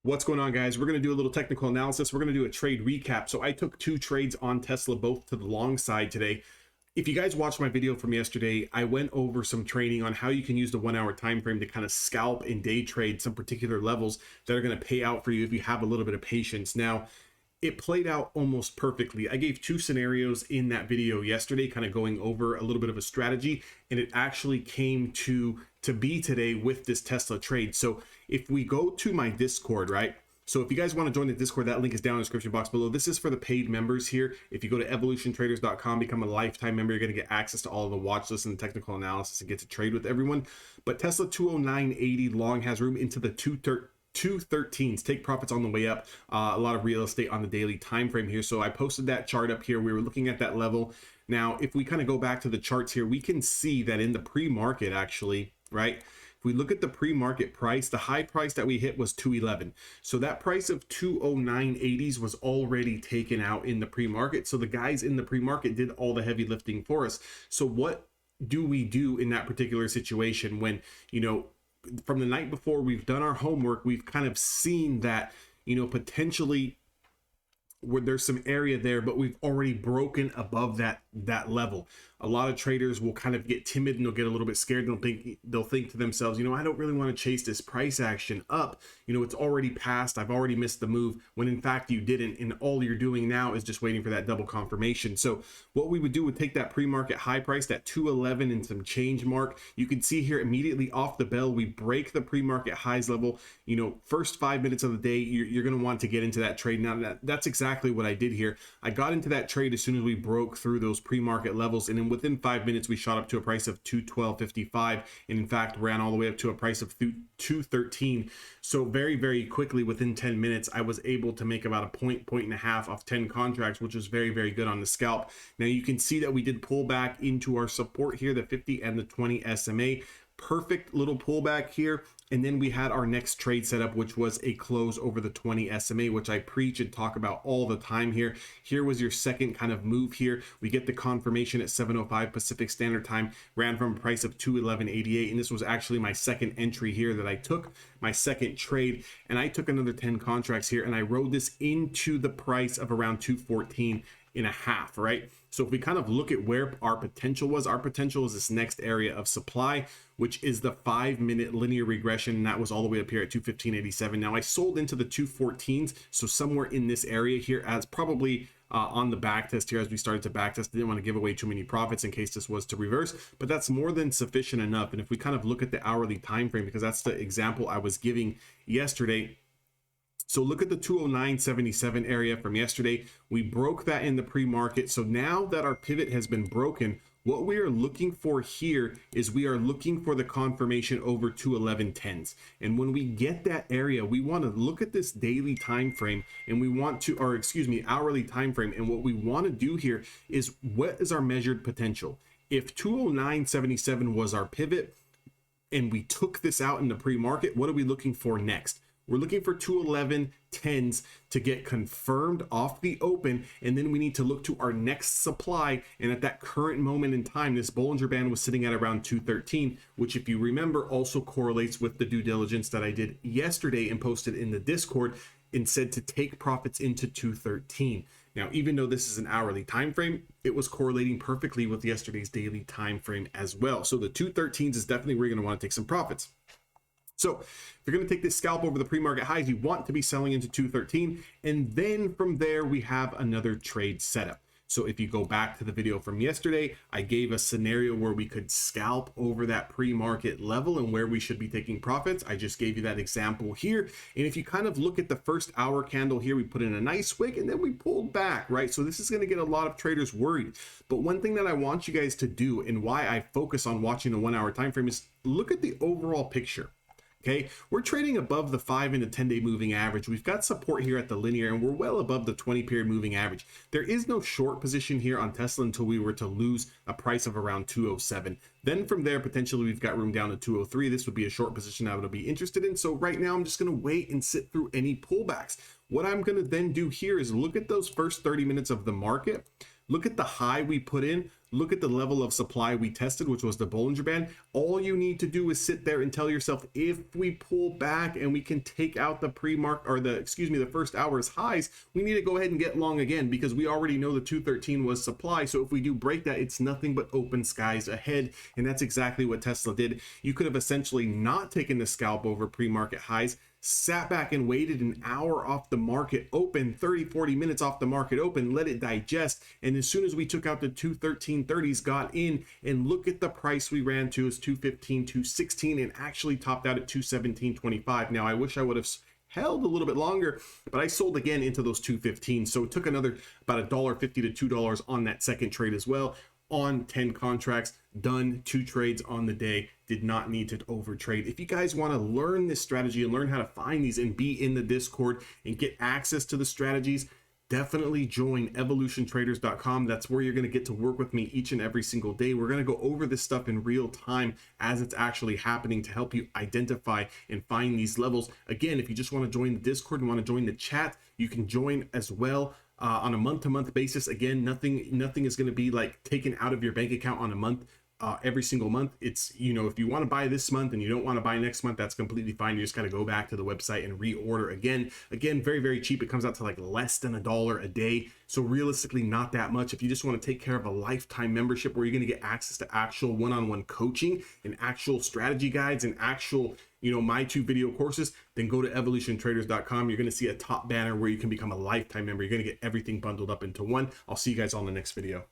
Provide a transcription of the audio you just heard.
What's going on, guys? We're going to do a little technical analysis. We're going to do a trade recap. So I took two trades on Tesla, both to the long side today. If you guys watched my video from yesterday, I went over some training on how you can use the 1 hour time frame to kind of scalp and day trade some particular levels that are going to pay out for you if you have a little bit of patience. Now, it played out almost perfectly. I gave two scenarios in that video yesterday, kind of going over a little bit of a strategy, and it actually came to be today with this Tesla trade. So if we go to my Discord, right? So if you guys want to join the Discord, that link is down in the description box below. This is for the paid members here. If you go to evolutiontraders.com, become a lifetime member, you're going to get access to all of the watch lists and the technical analysis and get to trade with everyone. But Tesla 209.80 long has room into the 213s. Take profits on the way up. A lot of real estate on the daily time frame here. So I posted that chart up here. We were looking at that level. Now, if we kind of go back to the charts here, we can see that in the pre-market, actually, right? If we look at the pre-market price, the high price that we hit was 211. So that price of 209.80s was already taken out in the pre-market. So the guys in the pre-market did all the heavy lifting for us. So what do we do in that particular situation when, you know, from the night before we've done our homework, we've kind of seen that, you know, potentially where there's some area there, but we've already broken above that level. A lot of traders will kind of get timid and they'll get a little bit scared. They'll think to themselves, you know, I don't really want to chase this price action up. You know, it's already passed. I've already missed the move, when in fact you didn't. And all you're doing now is just waiting for that double confirmation. So what we would do would take that pre-market high price, that 211 and some change mark. You can see here immediately off the bell, we break the pre-market highs level. You know, first 5 minutes of the day, you're going to want to get into that trade. Now that's exactly what I did here. I got into that trade as soon as we broke through those pre-market levels, and then within 5 minutes we shot up to a price of 212.55, and in fact ran all the way up to a price of 213. So very quickly, within 10 minutes, I was able to make about a point and a half off 10 contracts, which was very good on the scalp. Now you can see that we did pull back into our support here, the 50 and the 20 SMA. Perfect little pullback here. And then we had our next trade setup, which was a close over the 20 SMA, which I preach and talk about all the time here. Here was your second kind of move here. We get the confirmation at 7:05 Pacific Standard Time, ran from a price of 211.88. And this was actually my second entry here that I took, my second trade. And I took another 10 contracts here and I rode this into the price of around 214.5, right? So if we kind of look at where our potential was, our potential is this next area of supply, which is the 5-minute linear regression, and that was all the way up here at 215.87. Now I sold into the 214s, so somewhere in this area here, as probably on the back test here, as we started to back test. Didn't want to give away too many profits in case this was to reverse, but that's more than sufficient enough. And if we kind of look at the hourly time frame, because that's the example I was giving yesterday. So look at the 209.77 area from yesterday. We broke that in the pre-market. So now that our pivot has been broken, what we are looking for here is we are looking for the confirmation over 211.10s. And when we get that area, we want to look at this daily time frame, and we want to, or excuse me, hourly time frame. And what we want to do here is, what is our measured potential? If 209.77 was our pivot and we took this out in the pre-market, what are we looking for next? We're looking for 211.10s to get confirmed off the open, and then we need to look to our next supply. And at that current moment in time, this Bollinger Band was sitting at around 213, which, if you remember, also correlates with the due diligence that I did yesterday and posted in the Discord and said to take profits into 213. Now, even though this is an hourly time frame, it was correlating perfectly with yesterday's daily time frame as well. So the 213s is definitely where you're going to want to take some profits. So if you're going to take this scalp over the pre-market highs, you want to be selling into 213. And then from there, we have another trade setup. So if you go back to the video from yesterday, I gave a scenario where we could scalp over that pre-market level and where we should be taking profits. I just gave you that example here. And if you kind of look at the first hour candle here, we put in a nice wick and then we pulled back, right? So this is going to get a lot of traders worried. But one thing that I want you guys to do, and why I focus on watching the 1 hour time frame, is look at the overall picture. Okay, we're trading above the 5 and the 10-day moving average. We've got support here at the linear, and we're well above the 20-period moving average. There is no short position here on Tesla until we were to lose a price of around 207. Then from there, potentially we've got room down to 203. This would be a short position I would be interested in. So right now, I'm just going to wait and sit through any pullbacks. What I'm going to then do here is look at those first 30 minutes of the market. Look at the high we put in. Look at the level of supply we tested, which was the Bollinger Band. All you need to do is sit there and tell yourself, if we pull back and we can take out the pre-mark or the first hour's highs, we need to go ahead and get long again, because we already know the 213 was supply. So if we do break that, it's nothing but open skies ahead. And that's exactly what Tesla did. You could have essentially not taken the scalp over pre-market highs, sat back and waited an hour off the market open, 30-40 minutes off the market open, let it digest, and as soon as we took out the 213.30s, got in, and look at the price we ran to is 215, 216, and actually topped out at 217.25. Now I wish I would have held a little bit longer, but I sold again into those 215, so it took another about $1.50 to $2 on that second trade as well, on 10 contracts, done 2 trades on the day. Did not need to overtrade. If you guys want to learn this strategy and learn how to find these and be in the Discord and get access to the strategies, definitely join evolutiontraders.com. That's where you're going to get to work with me each and every single day. We're going to go over this stuff in real time as it's actually happening to help you identify and find these levels. Again, if you just want to join the Discord and want to join the chat, you can join as well. On a month-to-month basis. Again, nothing is going to be like taken out of your bank account on a month. Every single month. It's, you know, if you want to buy this month and you don't want to buy next month, that's completely fine. You just got to go back to the website and reorder again. Very, very cheap. It comes out to like less than $1 a day. So realistically, not that much. If you just want to take care of a lifetime membership where you're going to get access to actual one-on-one coaching and actual strategy guides and actual, you know, my 2 video courses, then go to evolutiontraders.com. You're going to see a top banner where you can become a lifetime member. You're going to get everything bundled up into one. I'll see you guys on the next video.